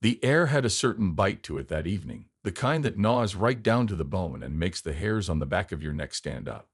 The air had a certain bite to it that evening, the kind that gnaws right down to the bone and makes the hairs on the back of your neck stand up.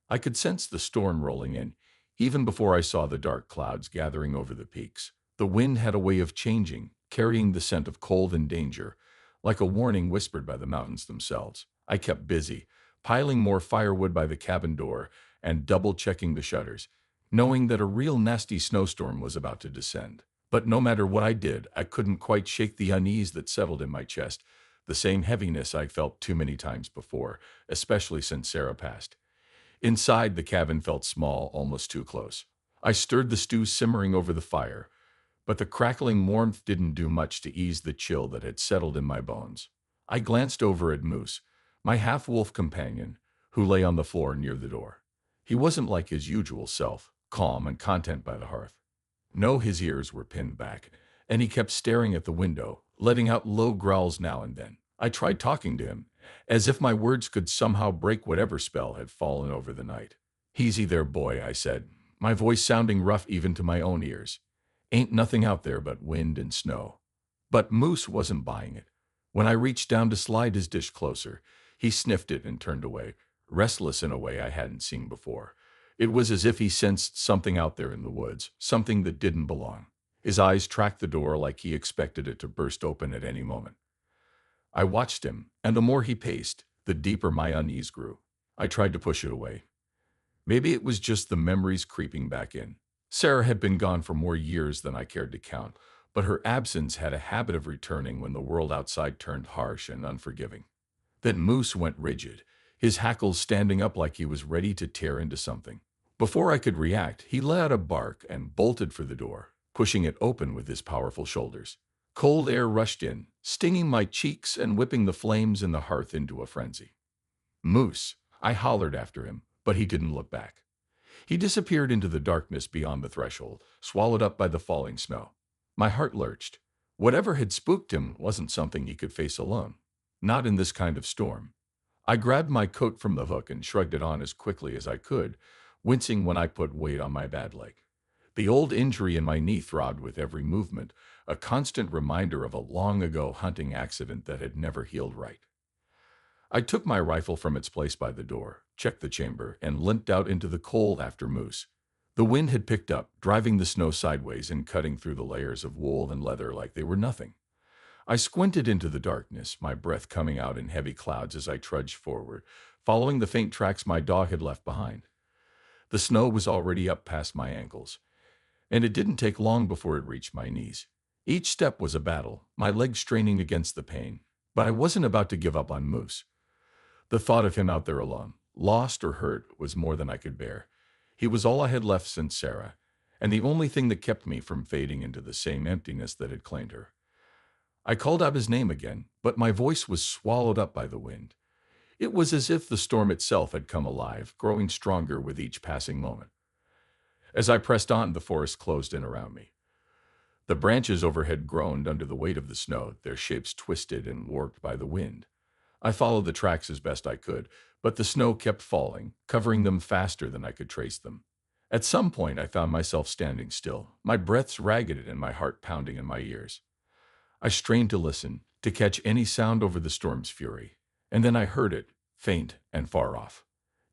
I could sense the storm rolling in, even before I saw the dark clouds gathering over the peaks. The wind had a way of changing, carrying the scent of cold and danger, like a warning whispered by the mountains themselves. I kept busy, piling more firewood by the cabin door and double-checking the shutters, knowing that a real nasty snowstorm was about to descend. But no matter what I did, I couldn't quite shake the unease that settled in my chest, the same heaviness I'd felt too many times before, especially since Sarah passed. Inside, the cabin felt small, almost too close. I stirred the stew simmering over the fire, but the crackling warmth didn't do much to ease the chill that had settled in my bones. I glanced over at Moose, my half-wolf companion, who lay on the floor near the door. He wasn't like his usual self, calm and content by the hearth. No, his ears were pinned back, and he kept staring at the window, letting out low growls now and then. I tried talking to him, as if my words could somehow break whatever spell had fallen over the night. "Easy there, boy," I said, my voice sounding rough even to my own ears. "Ain't nothing out there but wind and snow." But Moose wasn't buying it. When I reached down to slide his dish closer, he sniffed it and turned away, restless in a way I hadn't seen before. It was as if he sensed something out there in the woods, something that didn't belong. His eyes tracked the door like he expected it to burst open at any moment. I watched him, and the more he paced, the deeper my unease grew. I tried to push it away. Maybe it was just the memories creeping back in. Sarah had been gone for more years than I cared to count, but her absence had a habit of returning when the world outside turned harsh and unforgiving. Then Moose went rigid, his hackles standing up like he was ready to tear into something. Before I could react, he let out a bark and bolted for the door, pushing it open with his powerful shoulders. Cold air rushed in, stinging my cheeks and whipping the flames in the hearth into a frenzy. "Moose!" I hollered after him, but he didn't look back. He disappeared into the darkness beyond the threshold, swallowed up by the falling snow. My heart lurched. Whatever had spooked him wasn't something he could face alone. Not in this kind of storm. I grabbed my coat from the hook and shrugged it on as quickly as I could, wincing when I put weight on my bad leg. The old injury in my knee throbbed with every movement, a constant reminder of a long-ago hunting accident that had never healed right. I took my rifle from its place by the door, checked the chamber, and limped out into the cold after Moose. The wind had picked up, driving the snow sideways and cutting through the layers of wool and leather like they were nothing. I squinted into the darkness, my breath coming out in heavy clouds as I trudged forward, following the faint tracks my dog had left behind. The snow was already up past my ankles, and it didn't take long before it reached my knees. Each step was a battle, my legs straining against the pain, but I wasn't about to give up on Moose. The thought of him out there alone, lost or hurt, was more than I could bear. He was all I had left since Sarah, and the only thing that kept me from fading into the same emptiness that had claimed her. I called out his name again, but my voice was swallowed up by the wind. It was as if the storm itself had come alive, growing stronger with each passing moment. As I pressed on, the forest closed in around me. The branches overhead groaned under the weight of the snow, their shapes twisted and warped by the wind. I followed the tracks as best I could, but the snow kept falling, covering them faster than I could trace them. At some point, I found myself standing still, my breaths ragged and my heart pounding in my ears. I strained to listen, to catch any sound over the storm's fury, and then I heard it, faint and far off.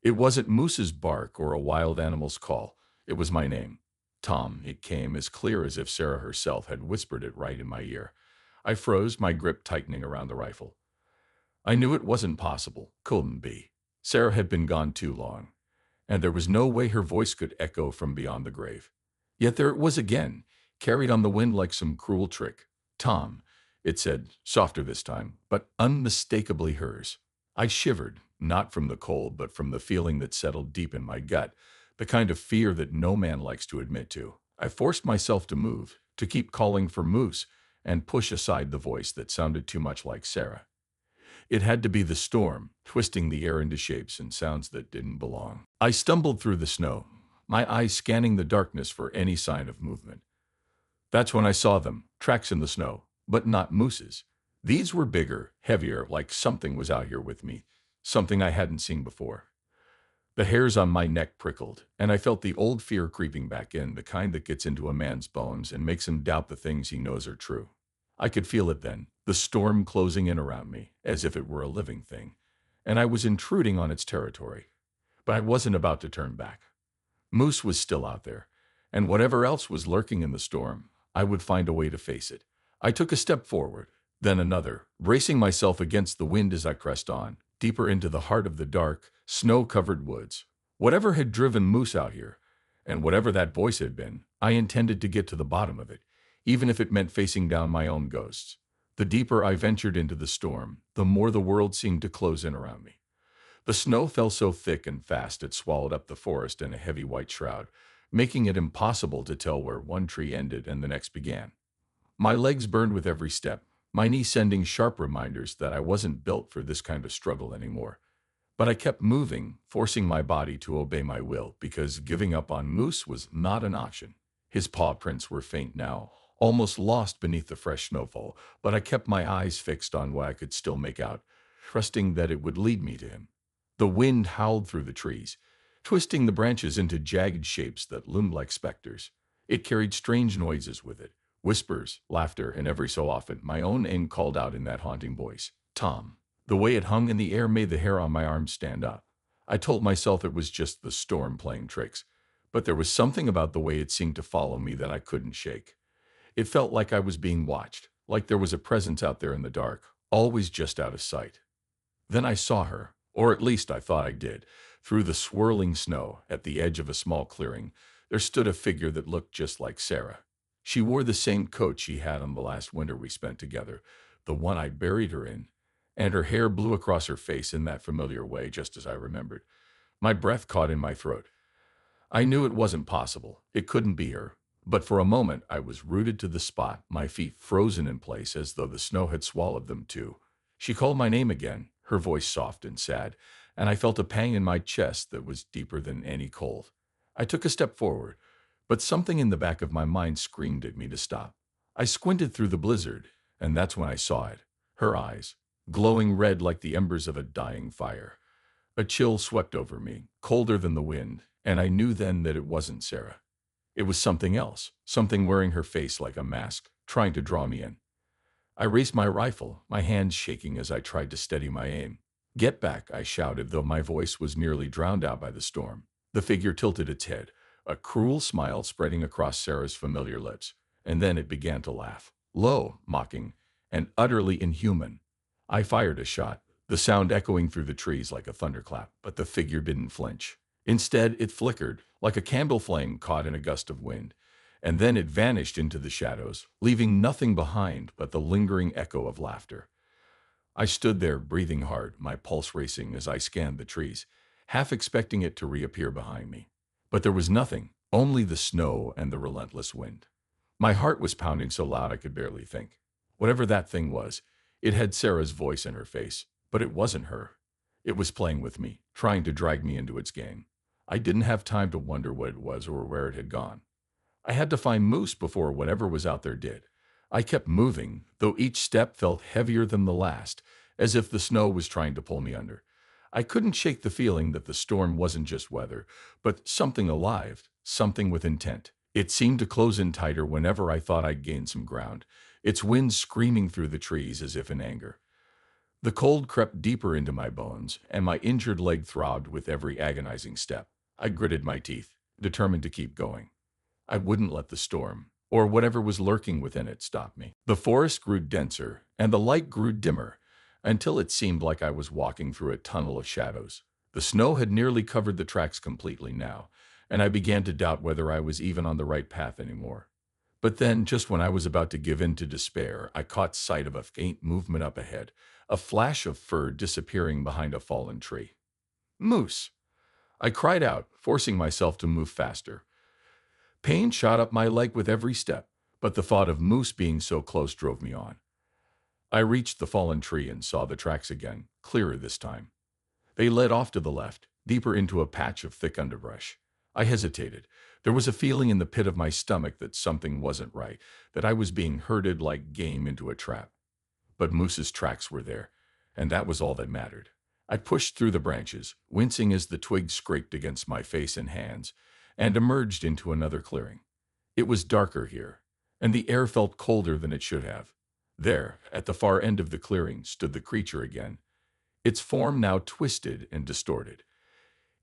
It wasn't Moose's bark or a wild animal's call. It was my name. Tom. It came as clear as if Sarah herself had whispered it right in my ear. I froze, my grip tightening around the rifle. I knew it wasn't possible, couldn't be. Sarah had been gone too long, and there was no way her voice could echo from beyond the grave. Yet there it was again, carried on the wind like some cruel trick. "Tom," it said, softer this time, but unmistakably hers. I shivered, not from the cold, but from the feeling that settled deep in my gut, the kind of fear that no man likes to admit to. I forced myself to move, to keep calling for Moose, and push aside the voice that sounded too much like Sarah. It had to be the storm, twisting the air into shapes and sounds that didn't belong. I stumbled through the snow, my eyes scanning the darkness for any sign of movement. That's when I saw them, tracks in the snow, but not Moose's. These were bigger, heavier, like something was out here with me, something I hadn't seen before. The hairs on my neck prickled, and I felt the old fear creeping back in, the kind that gets into a man's bones and makes him doubt the things he knows are true. I could feel it then, the storm closing in around me, as if it were a living thing, and I was intruding on its territory. But I wasn't about to turn back. Moose was still out there, and whatever else was lurking in the storm, I would find a way to face it. I took a step forward, then another, bracing myself against the wind as I pressed on, deeper into the heart of the dark, snow-covered woods. Whatever had driven Moose out here, and whatever that voice had been, I intended to get to the bottom of it, even if it meant facing down my own ghosts. The deeper I ventured into the storm, the more the world seemed to close in around me. The snow fell so thick and fast it swallowed up the forest in a heavy white shroud, making it impossible to tell where one tree ended and the next began. My legs burned with every step, my knees sending sharp reminders that I wasn't built for this kind of struggle anymore. But I kept moving, forcing my body to obey my will, because giving up on Moose was not an option. His paw prints were faint now, almost lost beneath the fresh snowfall, but I kept my eyes fixed on what I could still make out, trusting that it would lead me to him. The wind howled through the trees, twisting the branches into jagged shapes that loomed like specters. It carried strange noises with it, whispers, laughter, and every so often my own name called out in that haunting voice, Tom. The way it hung in the air made the hair on my arms stand up. I told myself it was just the storm playing tricks, but there was something about the way it seemed to follow me that I couldn't shake. It felt like I was being watched, like there was a presence out there in the dark, always just out of sight. Then I saw her, or at least I thought I did. Through the swirling snow, at the edge of a small clearing, there stood a figure that looked just like Sarah. She wore the same coat she had on the last winter we spent together, the one I buried her in, and her hair blew across her face in that familiar way, just as I remembered. My breath caught in my throat. I knew it wasn't possible. It couldn't be her. But for a moment, I was rooted to the spot, my feet frozen in place as though the snow had swallowed them too. She called my name again, her voice soft and sad, and I felt a pang in my chest that was deeper than any cold. I took a step forward, but something in the back of my mind screamed at me to stop. I squinted through the blizzard, and that's when I saw it. Her eyes, glowing red like the embers of a dying fire. A chill swept over me, colder than the wind, and I knew then that it wasn't Sarah. It was something else, something wearing her face like a mask, trying to draw me in. I raised my rifle, my hands shaking as I tried to steady my aim. "Get back," I shouted, though my voice was nearly drowned out by the storm. The figure tilted its head, a cruel smile spreading across Sarah's familiar lips, and then it began to laugh, low, mocking, and utterly inhuman. I fired a shot, the sound echoing through the trees like a thunderclap, but the figure didn't flinch. Instead, it flickered, like a candle flame caught in a gust of wind, and then it vanished into the shadows, leaving nothing behind but the lingering echo of laughter. I stood there, breathing hard, my pulse racing as I scanned the trees, half expecting it to reappear behind me. But there was nothing, only the snow and the relentless wind. My heart was pounding so loud I could barely think. Whatever that thing was, it had Sarah's voice in her face, but it wasn't her. It was playing with me, trying to drag me into its game. I didn't have time to wonder what it was or where it had gone. I had to find Moose before whatever was out there did. I kept moving, though each step felt heavier than the last, as if the snow was trying to pull me under. I couldn't shake the feeling that the storm wasn't just weather, but something alive, something with intent. It seemed to close in tighter whenever I thought I'd gained some ground, its wind screaming through the trees as if in anger. The cold crept deeper into my bones, and my injured leg throbbed with every agonizing step. I gritted my teeth, determined to keep going. I wouldn't let the storm, or whatever was lurking within it, stop me. The forest grew denser, and the light grew dimmer, until it seemed like I was walking through a tunnel of shadows. The snow had nearly covered the tracks completely now, and I began to doubt whether I was even on the right path anymore. But then, just when I was about to give in to despair, I caught sight of a faint movement up ahead, a flash of fur disappearing behind a fallen tree. "Moose!" I cried out, forcing myself to move faster. Pain shot up my leg with every step, but the thought of Moose being so close drove me on. I reached the fallen tree and saw the tracks again, clearer this time. They led off to the left, deeper into a patch of thick underbrush. I hesitated. There was a feeling in the pit of my stomach that something wasn't right, that I was being herded like game into a trap. But Moose's tracks were there, and that was all that mattered. I pushed through the branches, wincing as the twigs scraped against my face and hands, and emerged into another clearing. It was darker here, and the air felt colder than it should have. There, at the far end of the clearing, stood the creature again, its form now twisted and distorted.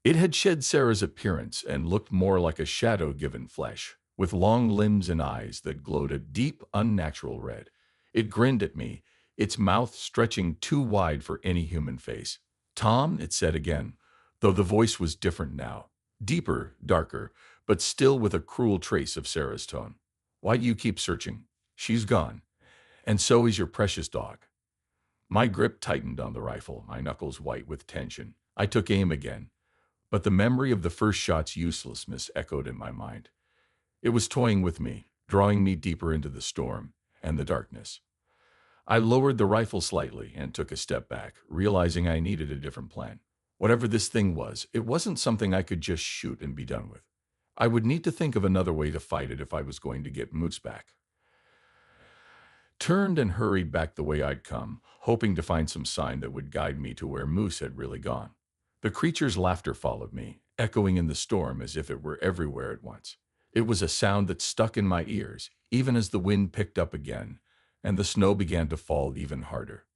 It had shed Sarah's appearance and looked more like a shadow given flesh, with long limbs and eyes that glowed a deep, unnatural red. It grinned at me, its mouth stretching too wide for any human face. "Tom," it said again, though the voice was different now, deeper, darker, but still with a cruel trace of Sarah's tone. "Why do you keep searching? She's gone. And so is your precious dog." My grip tightened on the rifle, my knuckles white with tension. I took aim again, but the memory of the first shot's uselessness echoed in my mind. It was toying with me, drawing me deeper into the storm and the darkness. I lowered the rifle slightly and took a step back, realizing I needed a different plan. Whatever this thing was, it wasn't something I could just shoot and be done with. I would need to think of another way to fight it if I was going to get Moose back. Turned and hurried back the way I'd come, hoping to find some sign that would guide me to where Moose had really gone. The creature's laughter followed me, echoing in the storm as if it were everywhere at once. It was a sound that stuck in my ears, even as the wind picked up again, and the snow began to fall even harder.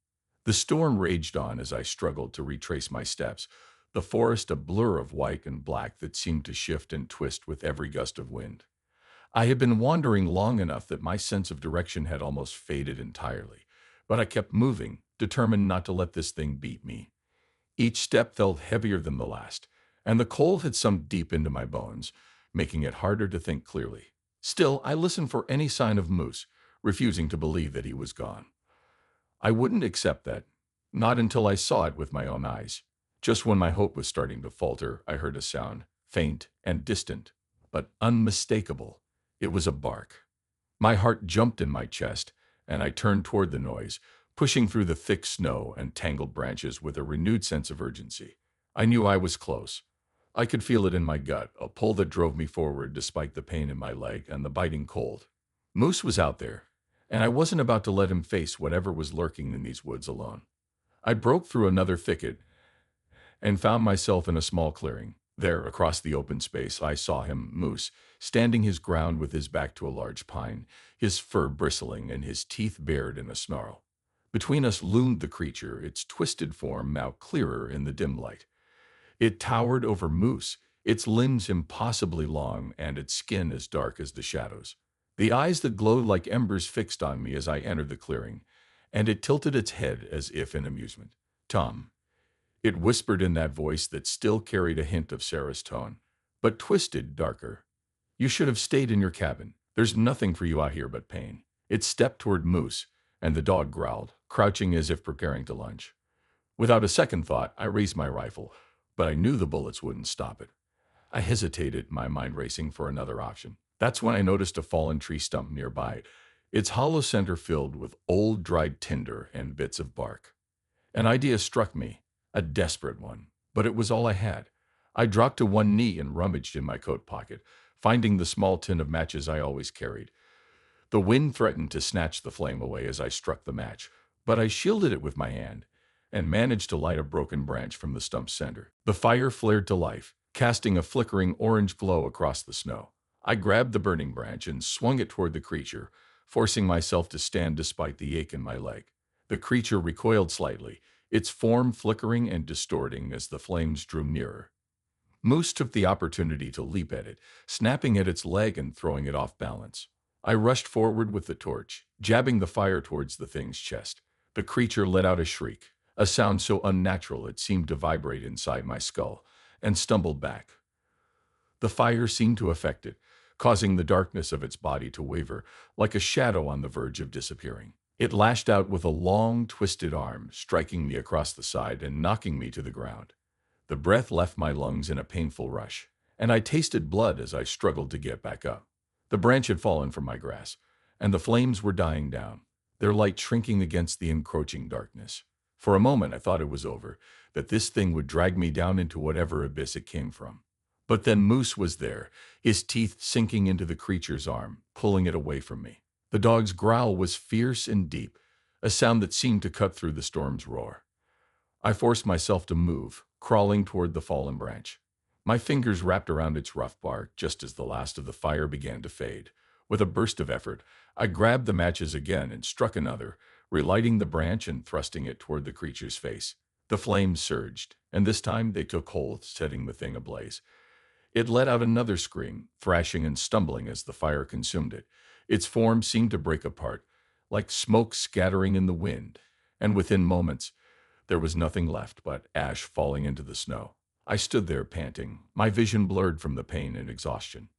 The storm raged on as I struggled to retrace my steps, the forest a blur of white and black that seemed to shift and twist with every gust of wind. I had been wandering long enough that my sense of direction had almost faded entirely, but I kept moving, determined not to let this thing beat me. Each step felt heavier than the last, and the cold had sunk deep into my bones, making it harder to think clearly. Still, I listened for any sign of Moose, refusing to believe that he was gone. I wouldn't accept that, not until I saw it with my own eyes. Just when my hope was starting to falter, I heard a sound, faint and distant, but unmistakable. It was a bark. My heart jumped in my chest, and I turned toward the noise, pushing through the thick snow and tangled branches with a renewed sense of urgency. I knew I was close. I could feel it in my gut, a pull that drove me forward despite the pain in my leg and the biting cold. Moose was out there, and I wasn't about to let him face whatever was lurking in these woods alone. I broke through another thicket and found myself in a small clearing. There, across the open space, I saw him, Moose, standing his ground with his back to a large pine, his fur bristling and his teeth bared in a snarl. Between us loomed the creature, its twisted form now clearer in the dim light. It towered over Moose, its limbs impossibly long and its skin as dark as the shadows. The eyes that glowed like embers fixed on me as I entered the clearing, and it tilted its head as if in amusement. "Tom," it whispered in that voice that still carried a hint of Sarah's tone, but twisted darker. "You should have stayed in your cabin. There's nothing for you out here but pain." It stepped toward Moose, and the dog growled, crouching as if preparing to lunge. Without a second thought, I raised my rifle, but I knew the bullets wouldn't stop it. I hesitated, my mind racing for another option. That's when I noticed a fallen tree stump nearby, its hollow center filled with old dried tinder and bits of bark. An idea struck me, a desperate one, but it was all I had. I dropped to one knee and rummaged in my coat pocket, finding the small tin of matches I always carried. The wind threatened to snatch the flame away as I struck the match, but I shielded it with my hand and managed to light a broken branch from the stump's center. The fire flared to life, casting a flickering orange glow across the snow. I grabbed the burning branch and swung it toward the creature, forcing myself to stand despite the ache in my leg. The creature recoiled slightly, its form flickering and distorting as the flames drew nearer. Moose took the opportunity to leap at it, snapping at its leg and throwing it off balance. I rushed forward with the torch, jabbing the fire towards the thing's chest. The creature let out a shriek, a sound so unnatural it seemed to vibrate inside my skull, and stumbled back. The fire seemed to affect it, causing the darkness of its body to waver, like a shadow on the verge of disappearing. It lashed out with a long, twisted arm, striking me across the side and knocking me to the ground. The breath left my lungs in a painful rush, and I tasted blood as I struggled to get back up. The branch had fallen from my grasp, and the flames were dying down, their light shrinking against the encroaching darkness. For a moment I thought it was over, that this thing would drag me down into whatever abyss it came from. But then Moose was there, his teeth sinking into the creature's arm, pulling it away from me. The dog's growl was fierce and deep, a sound that seemed to cut through the storm's roar. I forced myself to move, crawling toward the fallen branch. My fingers wrapped around its rough bark just as the last of the fire began to fade. With a burst of effort, I grabbed the matches again and struck another, relighting the branch and thrusting it toward the creature's face. The flames surged, and this time they took hold, setting the thing ablaze. It let out another scream, thrashing and stumbling as the fire consumed it. Its form seemed to break apart, like smoke scattering in the wind, and within moments, there was nothing left but ash falling into the snow. I stood there panting, my vision blurred from the pain and exhaustion.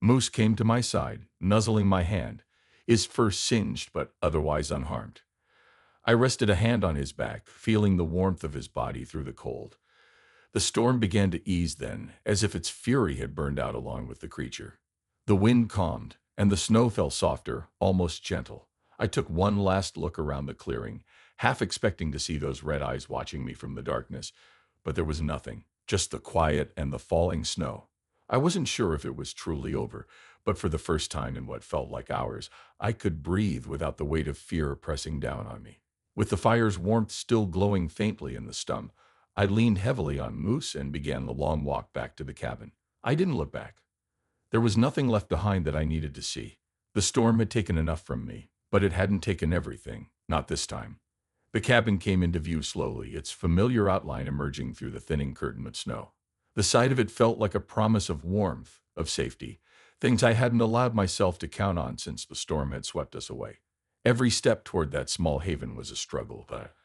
Moose came to my side, nuzzling my hand, his fur singed but otherwise unharmed. I rested a hand on his back, feeling the warmth of his body through the cold. The storm began to ease then, as if its fury had burned out along with the creature. The wind calmed, and the snow fell softer, almost gentle. I took one last look around the clearing, half expecting to see those red eyes watching me from the darkness, but there was nothing, just the quiet and the falling snow. I wasn't sure if it was truly over, but for the first time in what felt like hours, I could breathe without the weight of fear pressing down on me. With the fire's warmth still glowing faintly in the stump, I leaned heavily on Moose and began the long walk back to the cabin. I didn't look back. There was nothing left behind that I needed to see. The storm had taken enough from me, but it hadn't taken everything, not this time. The cabin came into view slowly, its familiar outline emerging through the thinning curtain of snow. The sight of it felt like a promise of warmth, of safety, things I hadn't allowed myself to count on since the storm had swept us away. Every step toward that small haven was a struggle, but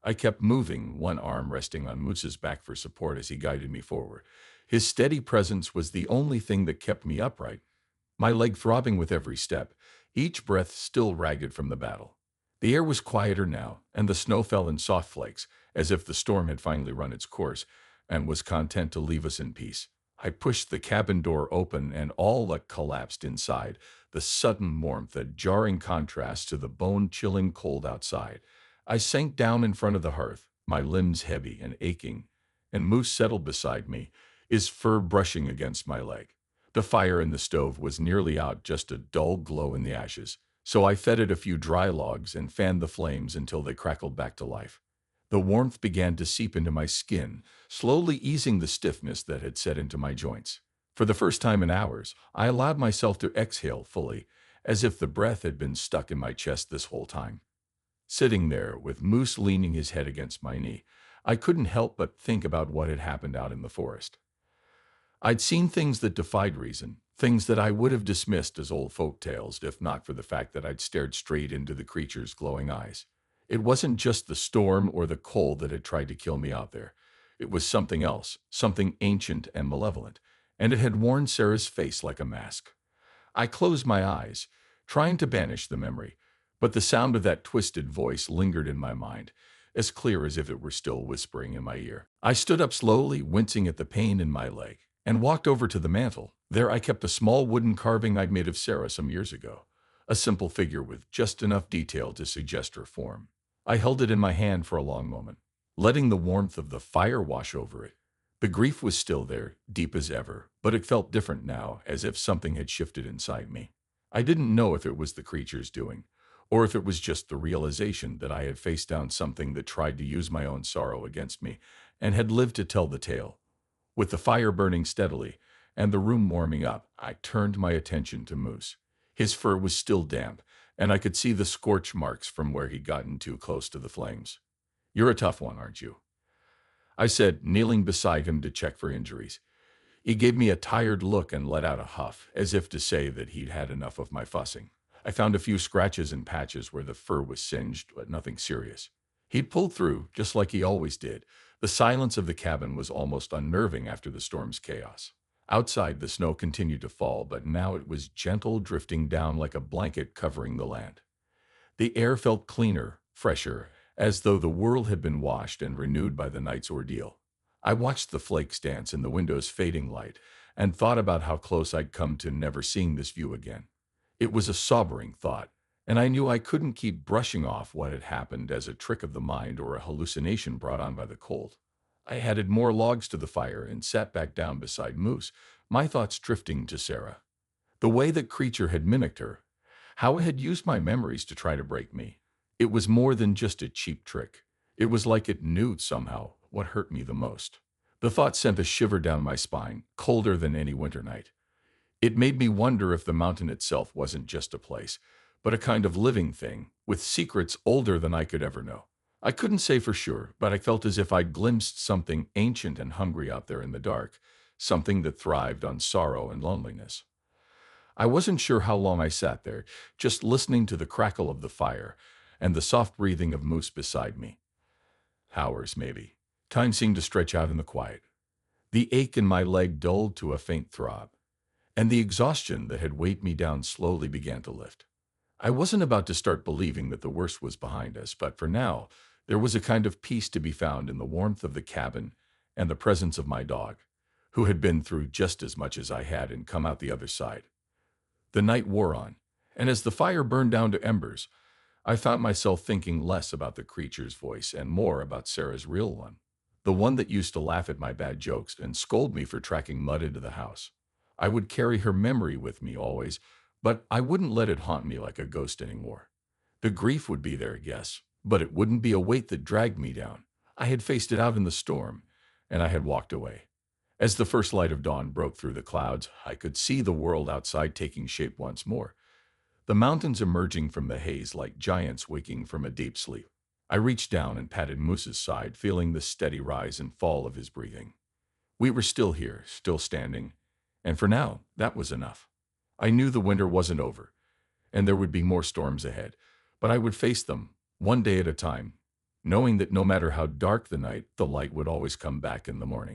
I kept moving, one arm resting on Moose's back for support as he guided me forward. His steady presence was the only thing that kept me upright, my leg throbbing with every step, each breath still ragged from the battle. The air was quieter now, and the snow fell in soft flakes, as if the storm had finally run its course and was content to leave us in peace. I pushed the cabin door open, and all that collapsed inside, the sudden warmth, a jarring contrast to the bone-chilling cold outside. I sank down in front of the hearth, my limbs heavy and aching, and Moose settled beside me, his fur brushing against my leg. The fire in the stove was nearly out, just a dull glow in the ashes, so I fed it a few dry logs and fanned the flames until they crackled back to life. The warmth began to seep into my skin, slowly easing the stiffness that had set into my joints. For the first time in hours, I allowed myself to exhale fully, as if the breath had been stuck in my chest this whole time. Sitting there, with Moose leaning his head against my knee, I couldn't help but think about what had happened out in the forest. I'd seen things that defied reason, things that I would have dismissed as old folk tales if not for the fact that I'd stared straight into the creature's glowing eyes. It wasn't just the storm or the cold that had tried to kill me out there. It was something else, something ancient and malevolent, and it had worn Sarah's face like a mask. I closed my eyes, trying to banish the memory, but the sound of that twisted voice lingered in my mind, as clear as if it were still whispering in my ear. I stood up slowly, wincing at the pain in my leg, and walked over to the mantel. There I kept a small wooden carving I'd made of Sarah some years ago, a simple figure with just enough detail to suggest her form. I held it in my hand for a long moment, letting the warmth of the fire wash over it. The grief was still there, deep as ever, but it felt different now, as if something had shifted inside me. I didn't know if it was the creature's doing, or if it was just the realization that I had faced down something that tried to use my own sorrow against me and had lived to tell the tale. With the fire burning steadily and the room warming up, I turned my attention to Moose. His fur was still damp, and I could see the scorch marks from where he'd gotten too close to the flames. "You're a tough one, aren't you?" I said, kneeling beside him to check for injuries. He gave me a tired look and let out a huff, as if to say that he'd had enough of my fussing. I found a few scratches and patches where the fur was singed, but nothing serious. He'd pulled through, just like he always did. The silence of the cabin was almost unnerving after the storm's chaos. Outside, the snow continued to fall, but now it was gentle, drifting down like a blanket covering the land. The air felt cleaner, fresher, as though the world had been washed and renewed by the night's ordeal. I watched the flakes dance in the window's fading light and thought about how close I'd come to never seeing this view again. It was a sobering thought, and I knew I couldn't keep brushing off what had happened as a trick of the mind or a hallucination brought on by the cold. I added more logs to the fire and sat back down beside Moose, my thoughts drifting to Sarah. The way that creature had mimicked her, how it had used my memories to try to break me. It was more than just a cheap trick. It was like it knew somehow what hurt me the most. The thought sent a shiver down my spine, colder than any winter night. It made me wonder if the mountain itself wasn't just a place, but a kind of living thing, with secrets older than I could ever know. I couldn't say for sure, but I felt as if I'd glimpsed something ancient and hungry out there in the dark, something that thrived on sorrow and loneliness. I wasn't sure how long I sat there, just listening to the crackle of the fire and the soft breathing of Moose beside me. Hours, maybe. Time seemed to stretch out in the quiet. The ache in my leg dulled to a faint throb, and the exhaustion that had weighed me down slowly began to lift. I wasn't about to start believing that the worst was behind us, but for now, there was a kind of peace to be found in the warmth of the cabin and the presence of my dog, who had been through just as much as I had and come out the other side. The night wore on, and as the fire burned down to embers, I found myself thinking less about the creature's voice and more about Sarah's real one, the one that used to laugh at my bad jokes and scold me for tracking mud into the house. I would carry her memory with me always, but I wouldn't let it haunt me like a ghost anymore. The grief would be there, yes, but it wouldn't be a weight that dragged me down. I had faced it out in the storm, and I had walked away. As the first light of dawn broke through the clouds, I could see the world outside taking shape once more, the mountains emerging from the haze like giants waking from a deep sleep. I reached down and patted Moose's side, feeling the steady rise and fall of his breathing. We were still here, still standing, and for now, that was enough. I knew the winter wasn't over, and there would be more storms ahead, but I would face them, one day at a time, knowing that no matter how dark the night, the light would always come back in the morning.